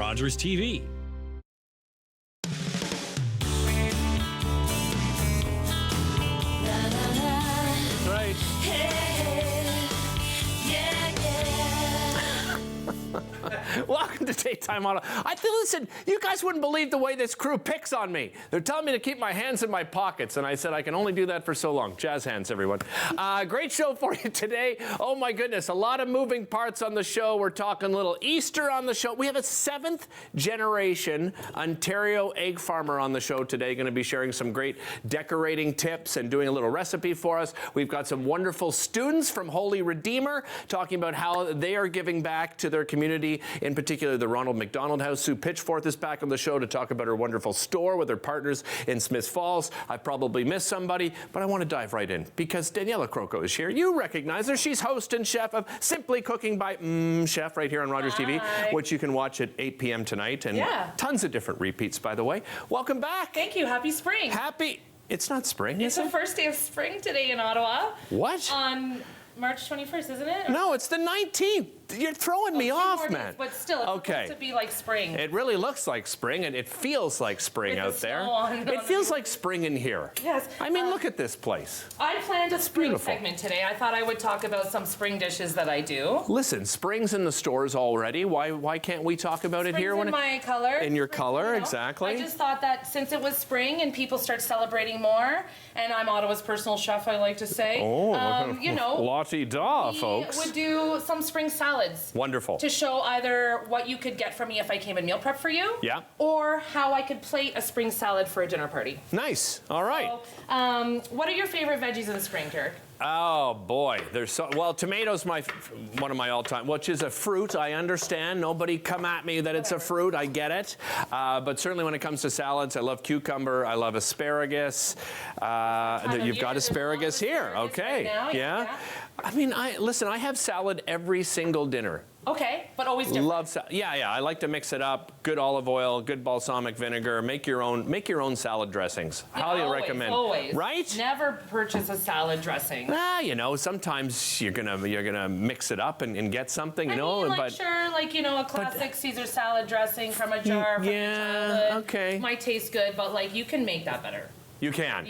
Rogers TV. Right. Welcome to Daytime Auto. Listen, you guys wouldn't believe the way this crew picks on me. They're telling me to keep my hands in my pockets, and I said I can only do that for so long. Jazz hands, everyone. Great show for you today. Oh my goodness, a lot of moving parts on the show. We're talking little Easter on the show. We have a 7th generation Ontario egg farmer on the show today, going to be sharing some great decorating tips and doing a little recipe for us. We've got some wonderful students from Holy Redeemer talking about how they are giving back to their community, in particular the Ronald McDonald House. Sue Pitchforth is back on the show to talk about her wonderful store with her partners in Smiths Falls. I probably missed somebody, but I want to dive right in because Daniela Croco is here. You recognize her. She's host and chef of Simply Cooking by Chef right here on Rogers TV, which you can watch at 8 p.m. tonight, and tons of different repeats, by the way. Welcome back. Thank you. Happy spring. It's not spring, It's the first day of spring today in Ottawa. What? On March 21st, isn't it? No, it's the 19th. You're throwing me off, man. But still, it's supposed to be like spring. It really looks like spring, and it feels like spring out there. It feels like spring in here. Yes. I mean, look at this place. I planned a spring segment today. I thought I would talk about some spring dishes that I do. Listen, spring's in the stores already. Why can't we talk about it here? In my color. In your color, exactly. I just thought that since it was spring and people start celebrating more, and I'm Ottawa's personal chef, I like to say. Oh, you know. La-ti-da, folks. We would do some spring salads. Wonderful. To show either what you could get from me if I came and meal prep for you. Yeah. Or how I could plate a spring salad for a dinner party. Nice. All right. So, what are your favorite veggies in the spring, Dirk? Oh boy, tomatoes one of my all-time, which is a fruit. I understand. Nobody come at me that it's a fruit. I get it. But certainly when it comes to salads, I love cucumber. I love asparagus. You've got asparagus here. Okay. Right now. Yeah. I mean, I have salad every single dinner. Okay, but always different. Love salad. Yeah. I like to mix it up. Good olive oil, good balsamic vinegar. Make your own salad dressings. Highly recommend. Always. Right? Never purchase a salad dressing. Sometimes you're gonna mix it up and get something, a classic Caesar salad dressing from a jar from your childhood. Okay. Might taste good, but you can make that better. You can.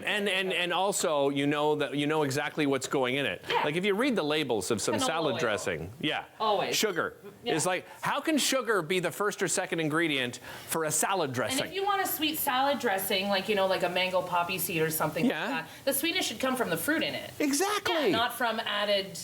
And also you know exactly what's going in it. Yeah. Like if you read the labels of some Canola salad oil. dressing. Yeah. Always. Sugar. Yeah. Is like, how can sugar be the first or second ingredient for a salad dressing? And if you want a sweet salad dressing, like a mango poppy seed or something like that, the sweetness should come from the fruit in it. Exactly. Yeah, not from added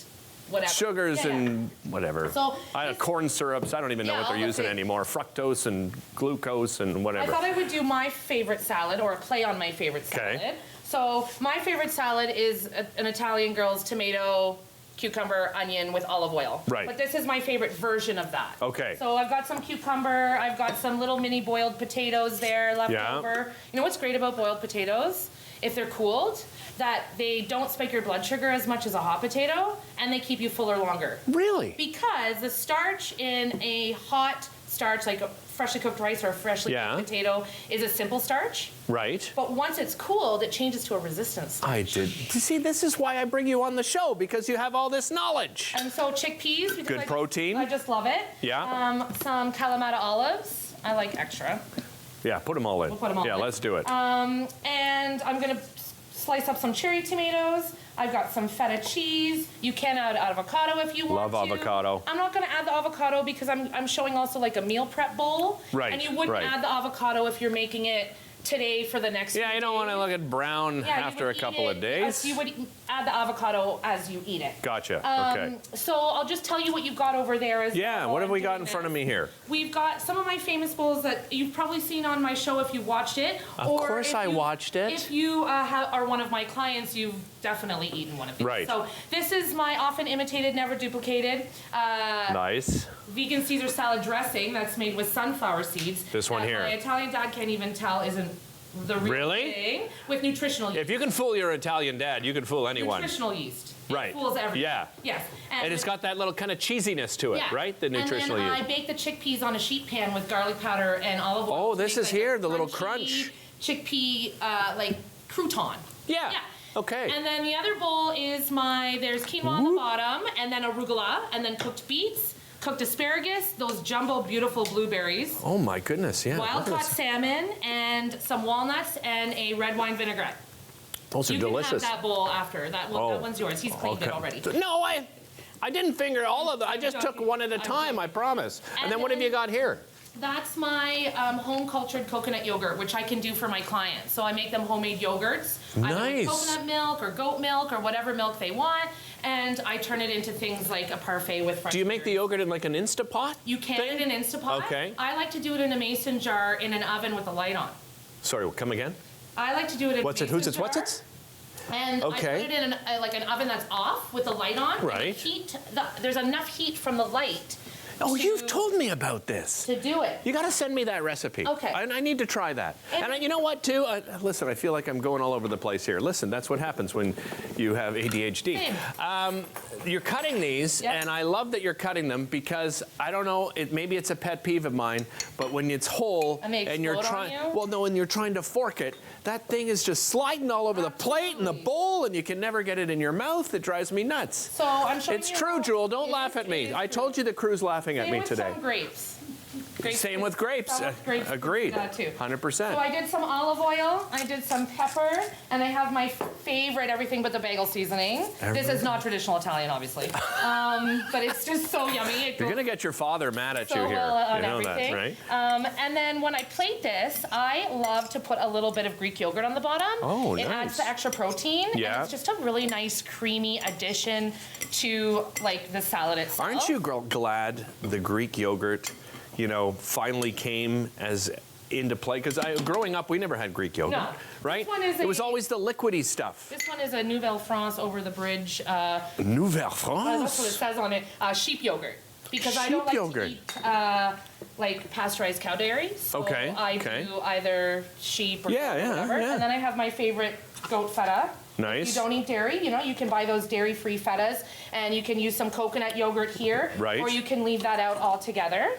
whatever. Sugars and whatever. So corn syrups. I don't even know what they're using anymore. Fructose and glucose and whatever. I thought I would do my favorite salad or a play on my favorite salad. Okay. So my favorite salad is an Italian girl's tomato, cucumber, onion with olive oil. Right. But this is my favorite version of that. Okay. So I've got some cucumber. I've got some little mini boiled potatoes there left over. You know what's great about boiled potatoes? If they're cooled, that they don't spike your blood sugar as much as a hot potato, and they keep you fuller longer. Really? Because the starch in a hot starch, like a freshly cooked rice or a freshly cooked potato, is a simple starch. Right. But once it's cooled, it changes to a resistant starch. I did. See, this is why I bring you on the show, because you have all this knowledge. And so chickpeas. Because good protein. I just love it. Yeah. Some Kalamata olives. I like extra. Yeah, put them all in. We'll put them all in. Yeah, let's do it. And I'm going to slice up some cherry tomatoes. I've got some feta cheese. You can add avocado if you want to. Love avocado. I'm not going to add the avocado because I'm showing also like a meal prep bowl. Right. And you wouldn't add the avocado if you're making it today for the next you don't want to look at brown after a couple of days. You would add the avocado as you eat it. Gotcha. Okay. So I'll just tell you what you've got over there. What have we got in front of me here? We've got some of my famous bowls that you've probably seen on my show if you watched it. Of course I watched it. If you are one of my clients, you've definitely eaten one of these. Right. So this is my often imitated, never duplicated. Nice. Vegan Caesar salad dressing that's made with sunflower seeds. This one here. My Italian dad can't even tell isn't the real thing, with nutritional yeast. If you can fool your Italian dad, you can fool anyone. Nutritional yeast. Right. It fools everything. Yeah. Yes. And it's got that little kind of cheesiness to it, right? The nutritional and then yeast. I bake the chickpeas on a sheet pan with garlic powder and olive oil. Oh, this is here, the little crunch. Chickpea, crouton. Yeah. Okay. And then the other bowl is there's quinoa on the bottom, and then arugula, and then cooked beets, cooked asparagus, those jumbo beautiful blueberries, Oh my goodness, yeah. wild look at caught this. salmon, and some walnuts and a red wine vinaigrette. Those are You delicious. can have that bowl after. That one's yours. He's cleaned it already. No, I didn't finger all of them. I just took one at a time, I promise. And then what have you got here? That's my home cultured coconut yogurt, which I can do for my clients. So I make them homemade yogurts, either Nice. with coconut milk or goat milk or whatever milk they want, and I turn it into things like a parfait with fresh. Do you make the yogurt in like an Instapot? You can thing? in an Instapot. Okay. I like to do it in a mason jar in an oven with a light on. Sorry, come again? I like to do it in What's a it? mason Who's it? jar. What's it? And Okay. I put it in like an oven that's off with the light on. and Right. There's enough heat from the light. Oh, to- you've told me about this. to do it. You got to send me that recipe. Okay. I need to try that. And you know what, too? Listen, I feel like I'm going all over the place here. Listen, that's what happens when you have ADHD. Same. You're cutting these, Yep. and I love that you're cutting them because I don't know, maybe it's a pet peeve of mine, but when it's whole And they you're explode trying, on you? well, no, when you're trying to fork it, that thing is just sliding all over the plate and the bowl, and you can never get it in your mouth. It drives me nuts. So I'm showing It's you true, how- Jewel. Don't It laugh is- at me. it is I true. told you the crew's laughing at Same me with today. some grapes. Same with grapes. Some with grapes. Agreed. That too. 100%. So I did some olive oil, I did some pepper, and I have my favorite everything but the bagel seasoning. This is not traditional Italian, obviously, but it's just so yummy. It You're goes gonna get your father mad at so you here. well on You know everything. that, right? And then when I plate this, I love to put a little bit of Greek yogurt on the bottom. Oh, It nice. adds the extra protein. Yeah. And it's just a really nice, creamy addition to like the salad itself. Aren't you glad the Greek yogurt, finally came as into play? Because growing up, we never had Greek yogurt, No. right? This one is it was a- always the liquidy stuff. This one is a Nouvelle France over the bridge. Nouvelle That's what it France. says on it. Sheep yogurt. Because I don't Sheep like yogurt. to eat like pasteurized cow dairy. So Okay, I okay. do either sheep or Yeah, goat or yeah, whatever. yeah. And then I have my favorite goat feta. Nice. If you don't eat dairy, you can buy those dairy-free fetas, and you can use some coconut yogurt here. Right. Or you can leave that out altogether.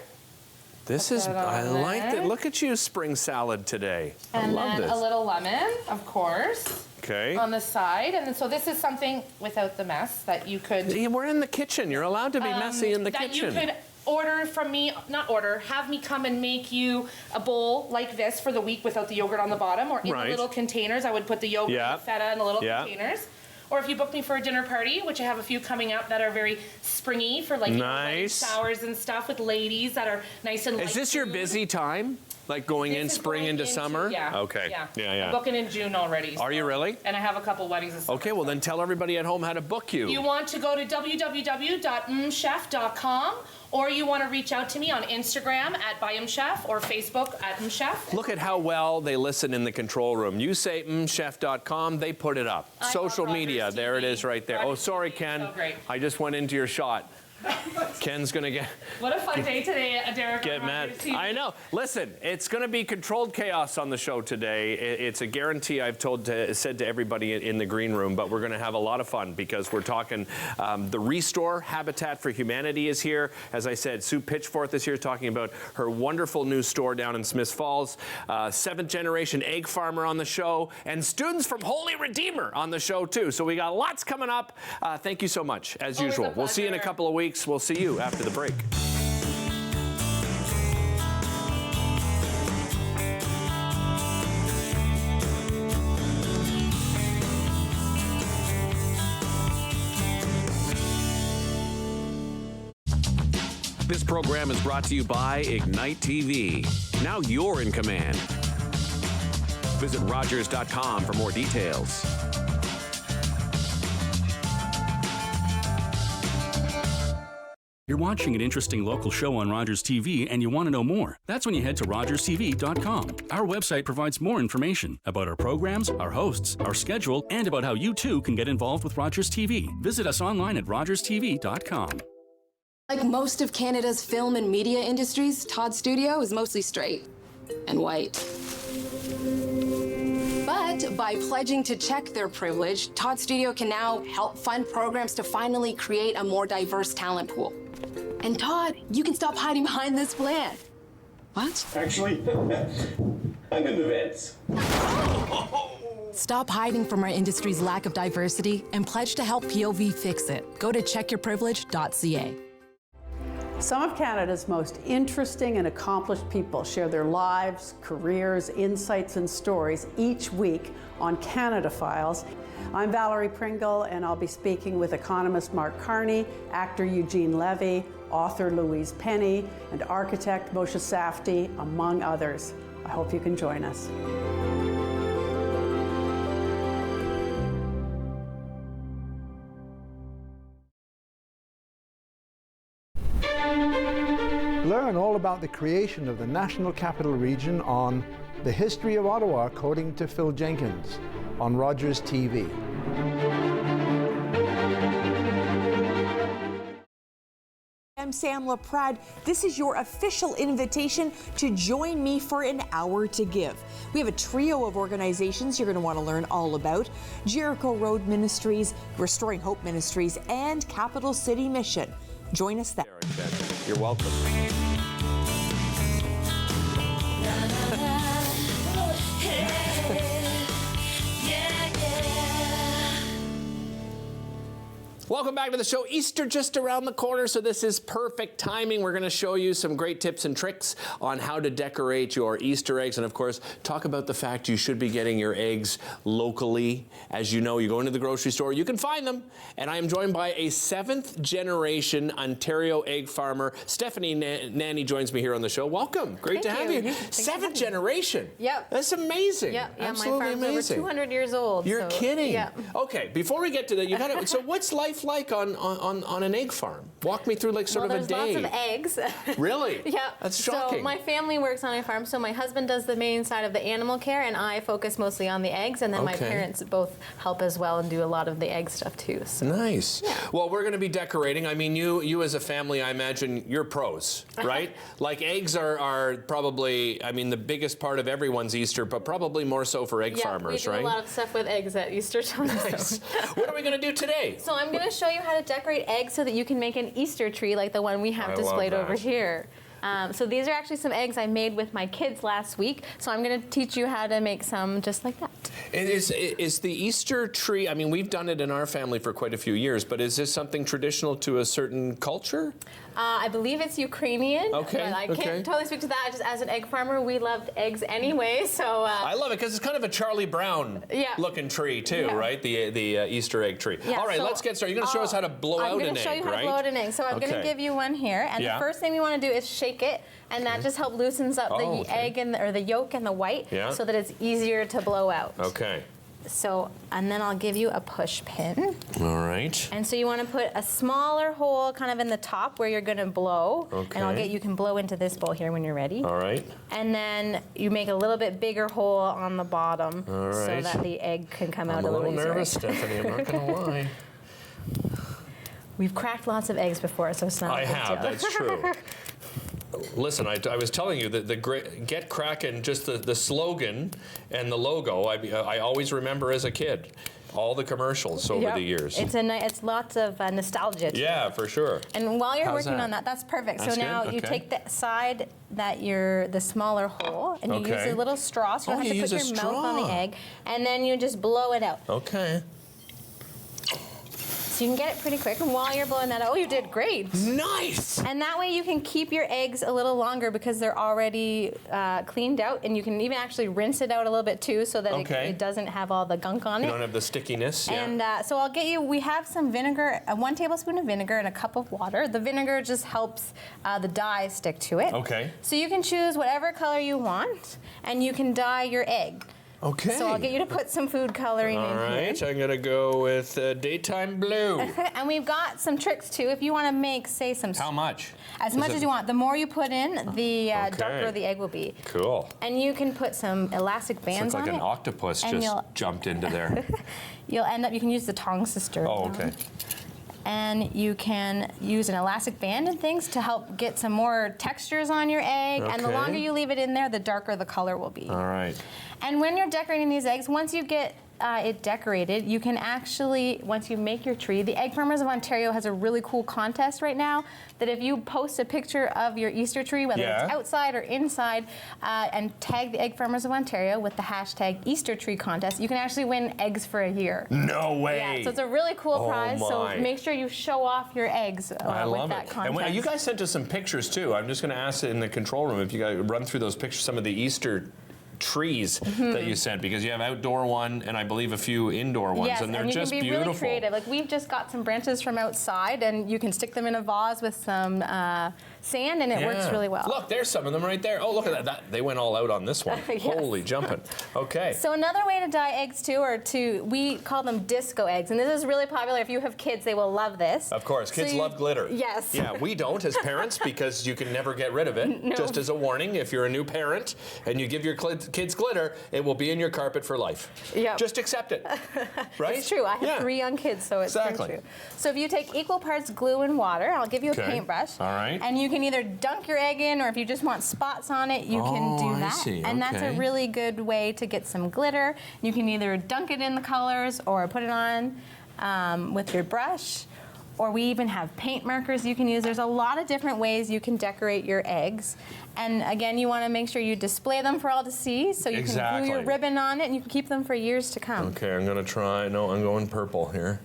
This is, that on I like there. it. Look at you, spring salad today. I And love then this. a little lemon, of course, Okay. on the side. And then, so this is something without the mess that you could Yeah, we're in the kitchen. You're allowed to be messy in the that kitchen. you could order from me, not order, have me come and make you a bowl like this for the week without the yogurt on the bottom, or in Right. the little containers. I would put the yogurt Yeah. and feta in the little Yeah. containers. Or if you book me for a dinner party, which I have a few coming up that are very springy for like wedding Nice. showers and stuff with ladies that are nice and light. Is this your food. busy time? Like going in This is spring going into summer? Yeah. Okay. I'm booking in June already. Are you so- really? And I have a couple weddings this summer. Okay, well then tell everybody at home how to book you. You want to go to www.mchef.com, or you want to reach out to me on Instagram at @byamchef or Facebook at @mchef. Look at how well they listen in the control room. You say chef.com, they put it up. I Social love media, Rogers there it TV. is right there. Oh, Rogers sorry, TV, Ken. so great. I just went into your shot. Ken's gonna What a fun day today, Derek. get on mad. Rogers TV. I know. Listen, it's going to be controlled chaos on the show today. It's a guarantee I've said to everybody in the green room, but we're going to have a lot of fun because we're talking the Restore Habitat for Humanity is here. As I said, Sue Pitchforth is here talking about her wonderful new store down in Smiths Falls. 7th generation egg farmer on the show, and students from Holy Redeemer on the show too. So we got lots coming up. Thank you so much, as Always a usual. We'll see you in a pleasure. couple of weeks. We'll see you after the break. This program is brought to you by Ignite TV. Now you're in command. Visit Rogers.com for more details. You're watching an interesting local show on Rogers TV and you want to know more. That's when you head to RogersTV.com. Our website provides more information about our programs, our hosts, our schedule, and about how you too can get involved with Rogers TV. Visit us online at RogersTV.com. Like most of Canada's film and media industries, Todd Studio is mostly straight and white. But by pledging to check their privilege, Todd Studio can now help fund programs to finally create a more diverse talent pool. And Todd, you can stop hiding behind this plan. What? Actually, I'm in the vents. Stop hiding from our industry's lack of diversity and pledge to help POV fix it. Go to checkyourprivilege.ca. Some of Canada's most interesting and accomplished people share their lives, careers, insights, and stories each week on Canada Files. I'm Valerie Pringle, and I'll be speaking with economist Mark Carney, actor Eugene Levy, author Louise Penny, and architect Moshe Safdie, among others. I hope you can join us. Learn all about the creation of the National Capital Region on The History of Ottawa, according to Phil Jenkins, on Rogers TV. I'm Sam LaPrade. This is your official invitation to join me for an hour to give. We have a trio of organizations you're going to want to learn all about: Jericho Road Ministries, Restoring Hope Ministries, and Capital City Mission. Join us there. You're welcome. Welcome back to the show. Easter just around the corner, so this is perfect timing. We're going to show you some great tips and tricks on how to decorate your Easter eggs, and of course, talk about the fact you should be getting your eggs locally. As you know, you go into the grocery store, you can find them. And I am joined by a 7th generation Ontario egg farmer. Stephanie Nanny joins me here on the show. Welcome. Great to have you. 7th generation. Yep. That's amazing. Yep. Yeah, absolutely my farm's amazing. over 200 years old. You're kidding. Yeah. Okay, before we get to that, you got to. So what's life like on an egg farm? Walk me through like sort of a day. There's lots of eggs. Really? Yeah. That's shocking. So my family works on a farm. So my husband does the main side of the animal care, and I focus mostly on the eggs. And then my parents both help as well and do a lot of the egg stuff too. So. Nice. Yeah. Well, we're going to be decorating. I mean, you as a family, I imagine you're pros, right? Like eggs are probably, I mean, the biggest part of everyone's Easter, but probably more so for egg farmers, right? We do a lot of stuff with eggs at Easter time. Nice. What are we going to do today? So I'm going to show you how to decorate eggs so that you can make an Easter tree like the one we have displayed over here. So these are actually some eggs I made with my kids last week. So I'm going to teach you how to make some just like that. Is the Easter tree, I mean, we've done it in our family for quite a few years, but is this something traditional to a certain culture? I believe it's Ukrainian. Okay. But I can't totally speak to that. Just as an egg farmer, we loved eggs anyway. So I love it because it's kind of a Charlie Brown looking tree too, right? The Easter egg tree. Yeah, all right, let's get started. You're going to show us how to blow out an egg, right? I'm going to show you how to blow out an egg. So I'm going to give you one here, and the first thing we want to do is shake it, and that just helps loosens up the egg or the yolk and the white, so that it's easier to blow out. Okay. So, and then I'll give you a push pin. All right. And so you want to put a smaller hole kind of in the top where you're going to blow. Okay. And you can blow into this bowl here when you're ready. All right. And then you make a little bit bigger hole on the bottom so that the egg can come out a little easier. I'm a little nervous, Stephanie, I'm not going to lie. We've cracked lots of eggs before, so it's not a big deal. That's true. Listen, I was telling you that the Get Crackin', just the slogan and the logo, I always remember as a kid. All the commercials over the years. It's lots of nostalgia. Yeah, for sure. And while you're working on that, that's perfect. That's so now you take the side that the smaller hole, and you use a little straw, so you don't have to put your mouth on the egg, and then you just blow it out. Okay. So you can get it pretty quick, and while you're blowing that out, you did great. Nice! And that way you can keep your eggs a little longer because they're already cleaned out, and you can even actually rinse it out a little bit too so that it doesn't have all the gunk on it. You don't have the stickiness. And so I'll get you, we have some vinegar, 1 tablespoon of vinegar and a cup of water. The vinegar just helps the dye stick to it. Okay. So you can choose whatever color you want, and you can dye your egg. Okay. So I'll get you to put some food coloring in here. All right, I'm going to go with daytime blue. And we've got some tricks too. If you want to make, say, some... How much? As much as you want. The more you put in, the darker the egg will be. Cool. And you can put some elastic bands on it. Looks like an octopus just jumped into there. You can use the tongs to stir it down. Okay. And you can use an elastic band and things to help get some more textures on your egg. Okay. And the longer you leave it in there, the darker the color will be. All right. And when you're decorating these eggs, once you get it decorated, you can actually, once you make your tree, the Egg Farmers of Ontario has a really cool contest right now that if you post a picture of your Easter tree, whether it's outside or inside, and tag the Egg Farmers of Ontario with the hashtag Easter Tree Contest, you can actually win eggs for a year. No way! Yeah, so it's a really cool prize, so make sure you show off your eggs with that contest. And you guys sent us some pictures too. I'm just going to ask in the control room if you guys run through those pictures, some of the Easter trees that you sent, because you have outdoor one and I believe a few indoor ones, and they're just beautiful. Yes, and you can be really creative. Like we've just got some branches from outside, and you can stick them in a vase with some sand, and it works really well. Look, there's some of them right there. Oh, look at that. They went all out on this one. Yes. Holy jumping. Okay. So another way to dye eggs too, we call them disco eggs, and this is really popular. If you have kids, they will love this. Of course, kids love glitter. Yes. Yeah, we don't as parents because you can never get rid of it. No. Just as a warning, if you're a new parent and you give your kids glitter, it will be in your carpet for life. Yeah. Just accept it. Right? It's true. I have 3 young kids, so it's true. So if you take equal parts glue and water, I'll give you a paintbrush. All right. And you can either dunk your egg in, or if you just want spots on it, you can do that. I see. And that's a really good way to get some glitter. You can either dunk it in the colors or put it on with your brush. Or we even have paint markers you can use. There's a lot of different ways you can decorate your eggs. And again, you want to make sure you display them for all to see, so you can glue your ribbon on it and you can keep them for years to come. Okay, I'm going to try. No, I'm going purple here.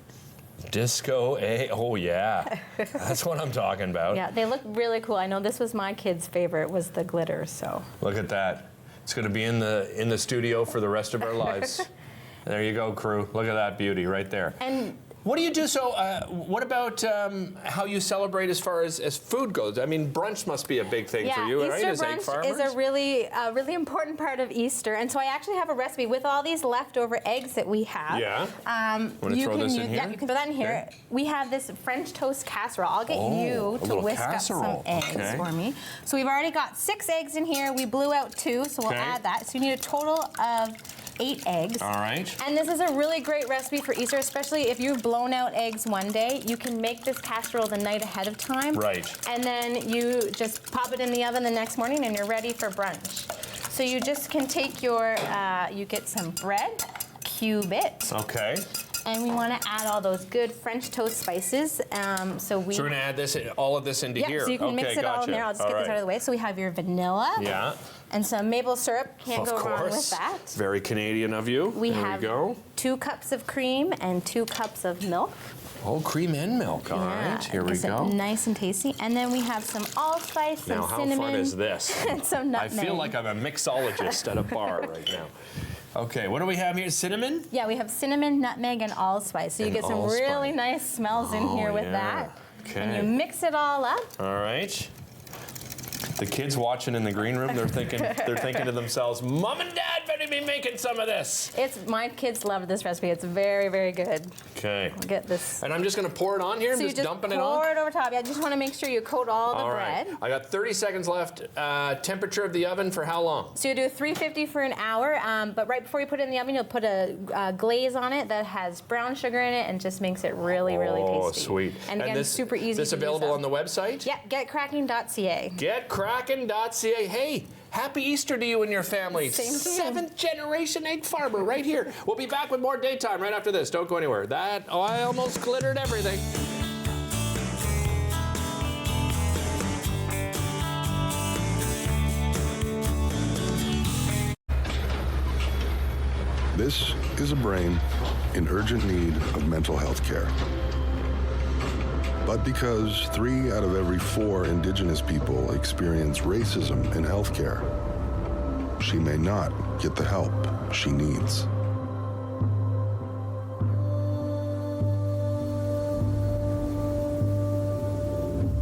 Disco egg. Oh yeah, that's what I'm talking about. Yeah, they look really cool. I know this was my kid's favorite, was the glitter. So look at that. It's going to be in the studio for the rest of our lives. There you go, crew. Look at that beauty right there. And what do you do? So, what about how you celebrate as far as food goes? I mean, brunch must be a big thing for you, right? As Egg Farmers? Easter brunch is a really important part of Easter, and so I actually have a recipe with all these leftover eggs that we have. Yeah. Want to throw this in here? Yeah, you can throw that in here. Okay. We have this French toast casserole. I'll get you to whisk up some eggs for me. So we've already got 6 eggs in here. We blew out 2, so we'll add that. So you need a total of 8 eggs. All right. And this is a really great recipe for Easter, especially if you've blown out eggs one day. You can make this casserole the night ahead of time. Right. And then you just pop it in the oven the next morning and you're ready for brunch. So you just can take your, you get some bread, cube it. Okay. And we want to add all those good French toast spices. So we're going to add all of this into here. So you can mix it all in there. I'll just get this out of the way. So we have your vanilla. Yeah. And some maple syrup. Can't go wrong with that. Very Canadian of you. We have 2 cups of cream and 2 cups of milk. Oh, cream and milk. All right, here we go. Nice and tasty. And then we have some allspice, some cinnamon. Now, how fun is this? And some nutmeg. I feel like I'm a mixologist at a bar right now. Okay, what do we have here? Cinnamon? Yeah, we have cinnamon, nutmeg, and allspice. So you get some really nice smells in here with that. Okay. And you mix it all up. All right. The kids watching in the green room, they're thinking to themselves, Mom and Dad better be making some of this. My kids love this recipe. It's very, very good. Okay. I'll get this. And I'm just going to pour it on here. So I'm just dumping it on. Pour it over top. I just want to make sure you coat all the bread. I got 30 seconds left. Temperature of the oven for how long? So you do 350 for an hour, but right before you put it in the oven, you'll put a glaze on it that has brown sugar in it and just makes it really, really tasty. Oh, sweet. And again, super easy to use. This available on the website? Yeah, getcracking.ca. Getcracking.ca. Hey, happy Easter to you and your family. Same to you. 7th generation egg farmer right here. We'll be back with more Daytime right after this. Don't go anywhere. I almost glittered everything. This is a brain in urgent need of mental health care. But because 3 out of every 4 Indigenous people experience racism in healthcare, she may not get the help she needs.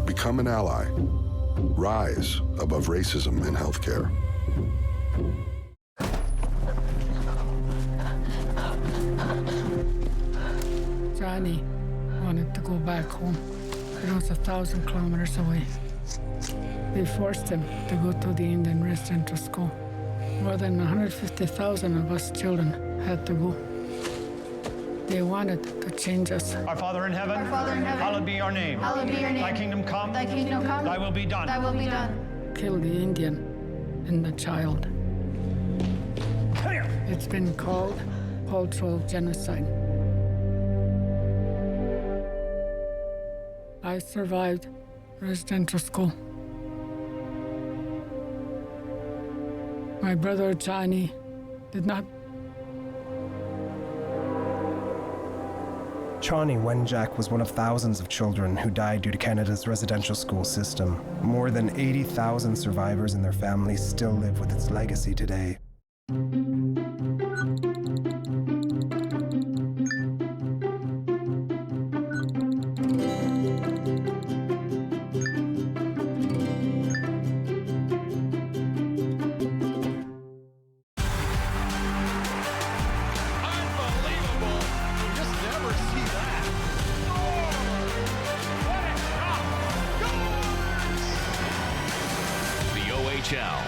Become an ally. Rise above racism in healthcare. Johnny wanted to go back home. It was 1,000 kilometers away. They forced him to go to the Indian residential school. More than 150,000 of us children had to go. They wanted to change us. Our Father in heaven, hallowed be your name. Hallowed be your name. Thy kingdom come. Thy kingdom come. Thy will be done. Thy will be done. Kill the Indian and the child. It's been called cultural genocide. I survived residential school. My brother Johnny did not. Chani Wenjack was one of thousands of children who died due to Canada's residential school system. More than 80,000 survivors and their families still live with its legacy today.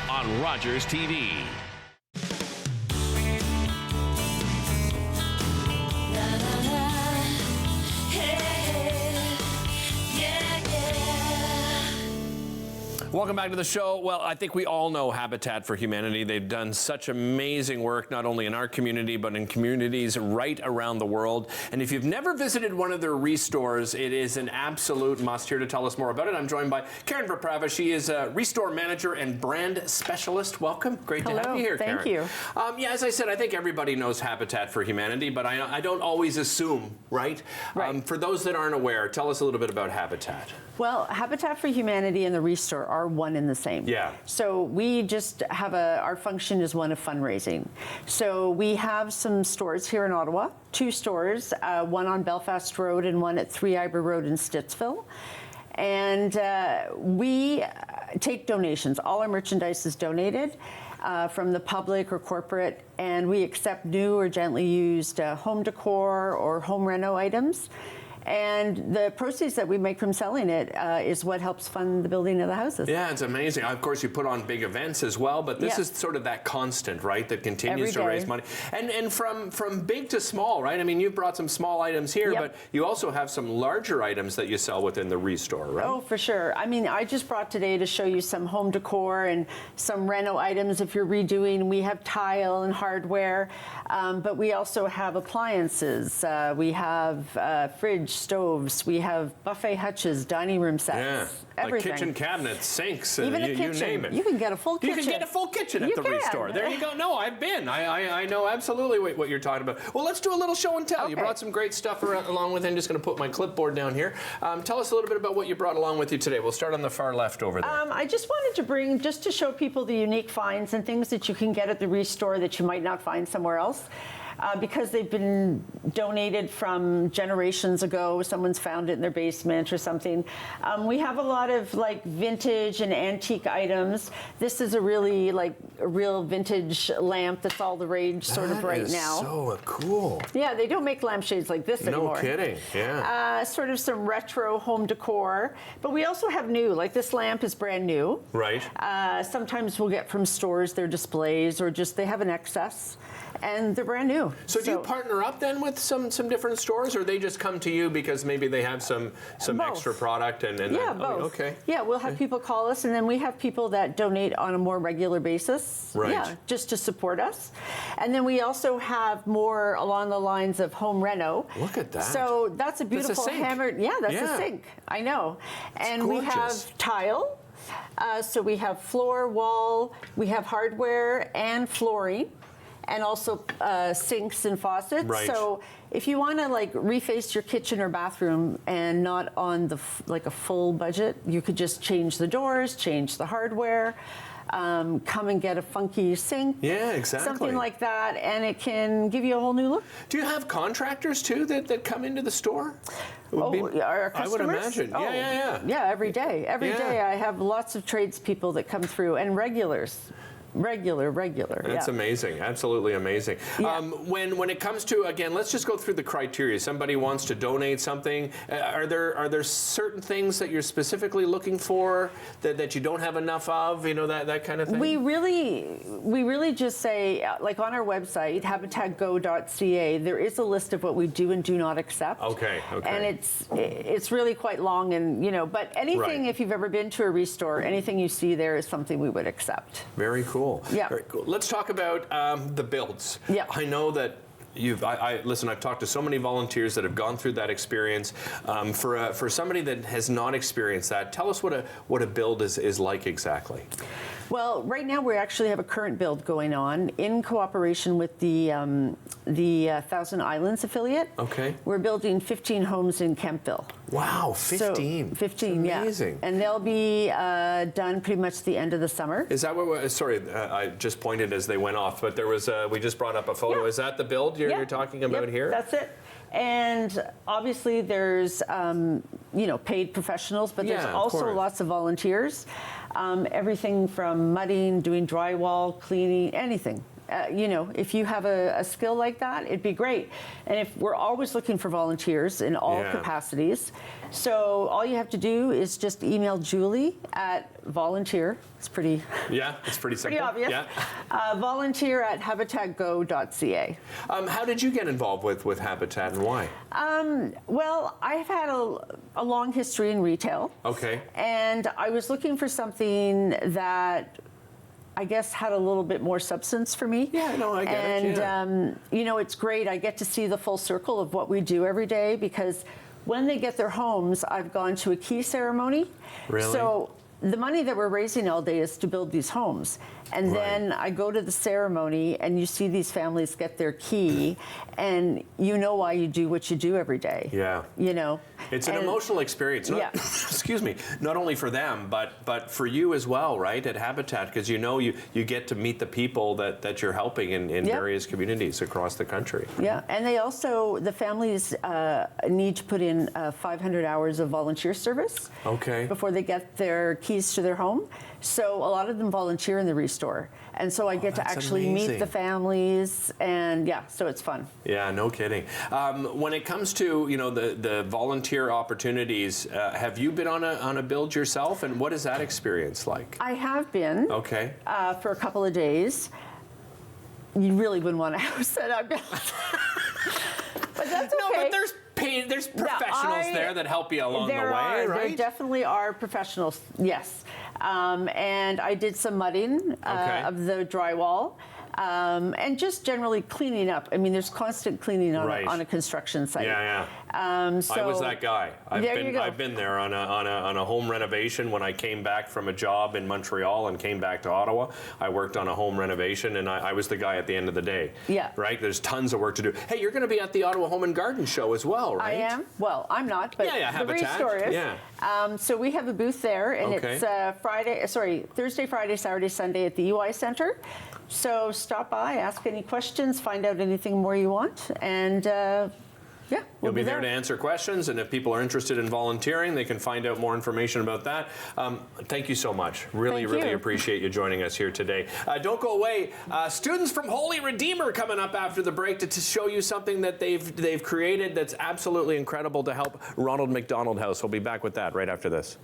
On Rogers TV. Welcome back to the show. Well, I think we all know Habitat for Humanity. They've done such amazing work, not only in our community, but in communities right around the world. And if you've never visited one of their restores, it is an absolute must. Here to tell us more about it, I'm joined by Karen Verprava. She is a restore manager and brand specialist. Welcome. Great to have you here, Karen. Thank you. Yeah, as I said, I think everybody knows Habitat for Humanity, but I don't always assume, right? For those that aren't aware, tell us a little bit about Habitat. Well, Habitat for Humanity and the Restore are one and the same. Yeah. So we just have our function is one of fundraising. So we have some stores here in Ottawa, 2 stores, one on Belfast Road and one at 3 Iber Road in Stittsville. And we take donations. All our merchandise is donated from the public or corporate, and we accept new or gently used home decor or home reno items. And the proceeds that we make from selling it is what helps fund the building of the houses. Yeah, it's amazing. Of course, you put on big events as well, but this is sort of that constant, right, that continues to raise money. And from big to small, right? I mean, you've brought some small items here, but you also have some larger items that you sell within the Restore, right? Oh, for sure. I mean, I just brought today to show you some home decor and some reno items if you're redoing. We have tile and hardware, but we also have appliances. We have fridge, stoves, we have buffet hutches, dining room sets, everything. Like kitchen cabinets, sinks, even you name it. You can get a full kitchen. You can get a full kitchen at the Restore. There you go. No, I've been. I know absolutely what you're talking about. Well, let's do a little show and tell. Okay. You brought some great stuff along with it. I'm just going to put my clipboard down here. Tell us a little bit about what you brought along with you today. We'll start on the far left over there. I just wanted to bring, just to show people the unique finds and things that you can get at the Restore that you might not find somewhere else. Because they've been donated from generations ago, someone's found it in their basement or something. We have a lot of like vintage and antique items. This is a really a real vintage lamp that's all the rage sort of right now. So cool. Yeah, they don't make lampshades like this anymore. No kidding, yeah. Sort of some retro home decor, but we also have new, like this lamp is brand new. Right. Sometimes we'll get from stores their displays or just they have an excess. And they're brand new. So do you partner up then with some different stores, or they just come to you because maybe they have some extra product and yeah, both. Okay. Yeah, we'll have people call us, and then we have people that donate on a more regular basis. Right. Yeah, just to support us. And then we also have more along the lines of home reno. Look at that. So that's a beautiful hammered. Yeah, that's a sink. I know. And gorgeous. We have tile. So we have floor, wall. We have hardware and flooring. And also sinks and faucets. Right. So if you want to like reface your kitchen or bathroom and not on the a full budget, you could just change the doors, change the hardware, come and get a funky sink. Yeah, exactly. Something like that, and it can give you a whole new look. Do you have contractors too that come into the store? Our customers? I would imagine. Oh, yeah, every day. Every day I have lots of tradespeople that come through and regulars. Regular. That's amazing. Absolutely amazing. Yeah. When it comes to, again, let's just go through the criteria. Somebody wants to donate something. Are there certain things that you're specifically looking for that you don't have enough of? You know, that kind of thing. We really just say, like on our website, habitatgo.ca, there is a list of what we do and do not accept. Okay. And it's really quite long, and but anything, if you've ever been to a Restore, anything you see there is something we would accept. Very cool. Yeah. Very cool. Let's talk about the builds. Yeah. I know that Listen, I've talked to so many volunteers that have gone through that experience. For somebody that has not experienced that, tell us what a build is like exactly. Well, right now we actually have a current build going on in cooperation with the Thousand Islands affiliate. Okay. We're building 15 homes in Kempville. Wow, 15. So, 15, That's amazing. Yeah. And they'll be done pretty much the end of the summer. Is that what? Sorry, I just pointed as they went off, but there was we just brought up a photo. Yeah. Is that the build you're talking about here? That's it. And obviously there's paid professionals, but there's also lots of volunteers. Everything from mudding, doing drywall, cleaning, anything. If you have a skill like that, it'd be great. And if we're always looking for volunteers in all capacities. So all you have to do is just email Julie at volunteer. It's pretty. Yeah, it's pretty simple. Pretty obvious. Yeah. Volunteer at habitatgo.ca. How did you get involved with Habitat and why? Well, I've had a long history in retail. Okay. And I was looking for something that I guess had a little bit more substance for me. Yeah, no, I get it. And, it's great. I get to see the full circle of what we do every day because when they get their homes, I've gone to a key ceremony. Really? So the money that we're raising all day is to build these homes. And then I go to the ceremony and you see these families get their key and you know why you do what you do every day. Yeah. It's an emotional experience. Excuse me. Not only for them, but for you as well, right? At Habitat, because you get to meet the people that you're helping in various communities across the country. Yeah, and the families need to put in 500 hours of volunteer service. Okay. Before they get their keys to their home. So a lot of them volunteer in the restore. And so I get to actually meet the families and so it's fun. Yeah, no kidding. When it comes to, the volunteer opportunities, have you been on a build yourself and what is that experience like? I have been. Okay. For a couple of days. You really wouldn't want a house that I built. But that's okay. No, but there's professionals there that help you along the way, right? There definitely are professionals, yes. And I did some mudding of the drywall. And just generally cleaning up. I mean, there's constant cleaning on a construction site. Yeah. I was that guy. I've been there on a home renovation when I came back from a job in Montreal and came back to Ottawa. I worked on a home renovation and I was the guy at the end of the day. Yeah. Right? There's tons of work to do. Hey, you're going to be at the Ottawa Home and Garden Show as well, right? I am. Well, I'm not, but the Habitat. Restore is. Yeah. So we have a booth there, and it's Thursday, Friday, Saturday, Sunday at the UI Center. So stop by, ask any questions, find out anything more you want, and You'll be there to answer questions, and if people are interested in volunteering, they can find out more information about that. Thank you so much. Really appreciate you joining us here today. Don't go away. Students from Holy Redeemer coming up after the break to show you something that they've created that's absolutely incredible to help Ronald McDonald House. We'll be back with that right after this.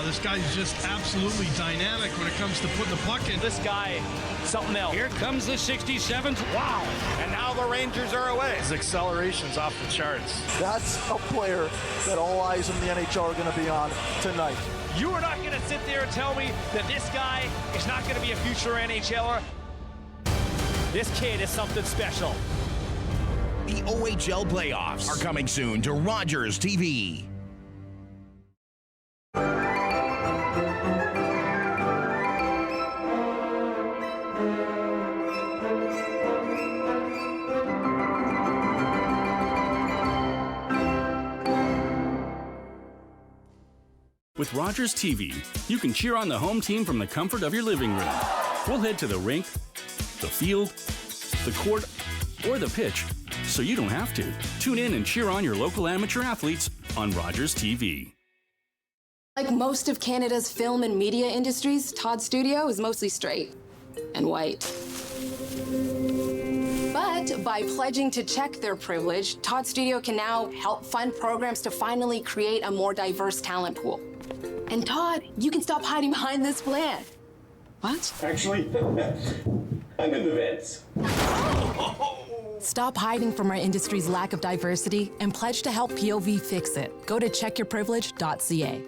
This guy's just absolutely dynamic when it comes to putting the puck in. This guy, something else. Here comes the 67th. Wow. And now the Rangers are away. His acceleration's off the charts. That's a player that all eyes in the NHL are going to be on tonight. You are not going to sit there and tell me that this guy is not going to be a future NHLer. This kid is something special. The OHL playoffs are coming soon to Rogers TV. With Rogers TV, you can cheer on the home team from the comfort of your living room. We'll head to the rink, the field, the court, or the pitch, so you don't have to. Tune in and cheer on your local amateur athletes on Rogers TV. Like most of Canada's film and media industries, Todd Studio is mostly straight and white. But by pledging to check their privilege, Todd Studio can now help fund programs to finally create a more diverse talent pool. And Todd, you can stop hiding behind this plan. What? Actually, I'm in the vents. Stop hiding from our industry's lack of diversity and pledge to help POV fix it. Go to checkyourprivilege.ca.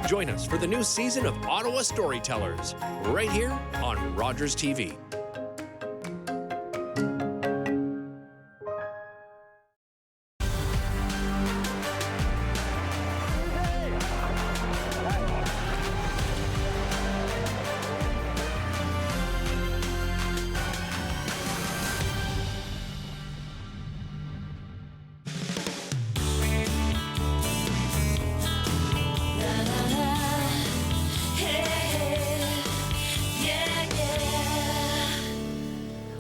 Join us for the new season of Ottawa Storytellers, right here on Rogers TV.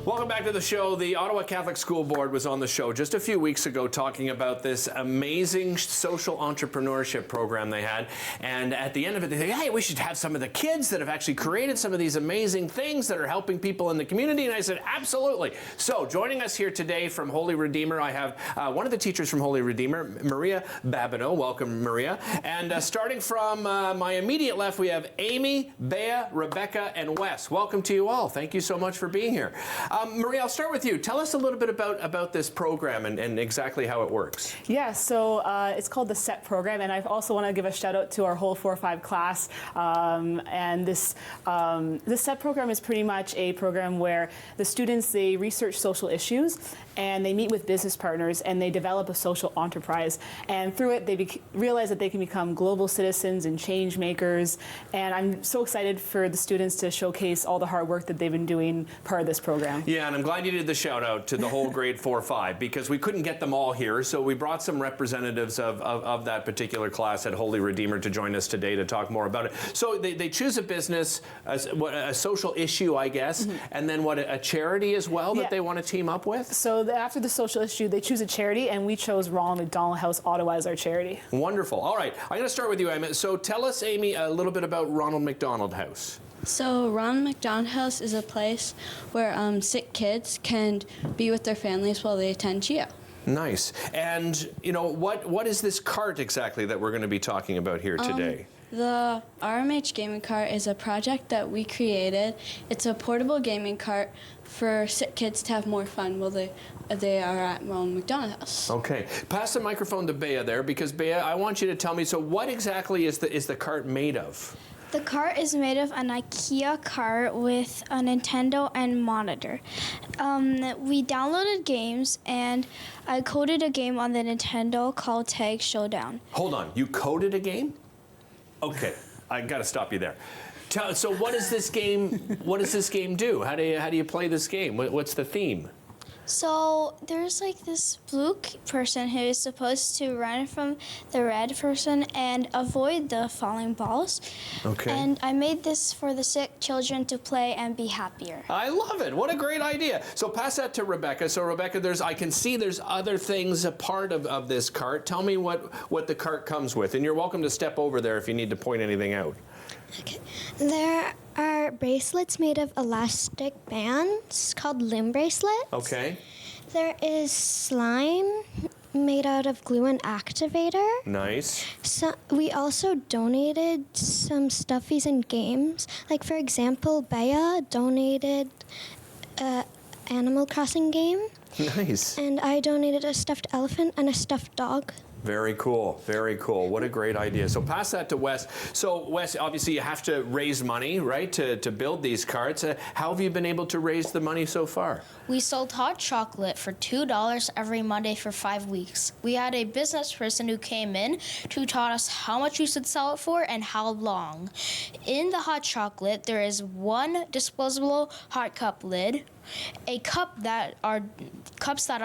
Welcome back to the show. The Ottawa Catholic School Board was on the show just a few weeks ago talking about this amazing social entrepreneurship program they had. And at the end of it, they said, hey, we should have some of the kids that have actually created some of these amazing things that are helping people in the community. And I said, absolutely. So joining us here today from Holy Redeemer, I have one of the teachers from Holy Redeemer, Maria Babineau. Welcome, Maria. And starting from my immediate left, we have Amy, Bea, Rebecca, and Wes. Welcome to you all. Thank you so much for being here. Maria, I'll start with you. Tell us a little bit about this program and exactly how it works. Yeah, so it's called the SET program, and I also want to give a shout out to our whole 4-5 class. And this SET program is pretty much a program where the students, they research social issues and they meet with business partners and they develop a social enterprise. And through it, they realize that they can become global citizens and change makers. And I'm so excited for the students to showcase all the hard work that they've been doing part of this program. Yeah, and I'm glad you did the shout out to the whole grade 4-5 because we couldn't get them all here. So we brought some representatives of that particular class at Holy Redeemer to join us today to talk more about it. So they choose a business, a social issue, I guess, and then a charity as well that they want to team up with? So after the social issue, they choose a charity, and we chose Ronald McDonald House Ottawa as our charity. Wonderful. All right, I'm going to start with you, Emmett. So tell us, Amy, a little bit about Ronald McDonald House. So Ronald McDonald House is a place where sick kids can be with their families while they attend GEO. Nice. And, you know, what is this cart exactly that we're going to be talking about here today? The RMH gaming cart is a project that we created. It's a portable gaming cart for sick kids to have more fun while they are at Ronald McDonald House. Okay. Pass the microphone to Bea there, because Bea, I want you to tell me, so what exactly is the cart made of? The cart is made of an IKEA cart with a Nintendo and monitor. We downloaded games, and I coded a game on the Nintendo called Tag Showdown. Hold on, you coded a game? Okay, I got to stop you there. So what does this game? What does this game do? How do you play this game? What's the theme? So there's like this blue person who is supposed to run from the red person and avoid the falling balls. Okay. And I made this for the sick children to play and be happier. I love it. What a great idea. So pass that to Rebecca. So Rebecca, I can see there's other things a part of this cart. Tell me what the cart comes with. And you're welcome to step over there if you need to point anything out. Okay. There are bracelets made of elastic bands called limb bracelets. Okay. There is slime made out of glue and activator. Nice. So we also donated some stuffies and games. Like, for example, Bea donated an Animal Crossing game. Nice. And I donated a stuffed elephant and a stuffed dog. Very cool. Very cool. What a great idea. So pass that to Wes. So Wes, obviously you have to raise money, right, to build these carts. How have you been able to raise the money so far? We sold hot chocolate for $2 every Monday for 5 weeks. We had a business person who came in who taught us how much we should sell it for and how long. In the hot chocolate, there is one disposable hot cup lid, a cups that are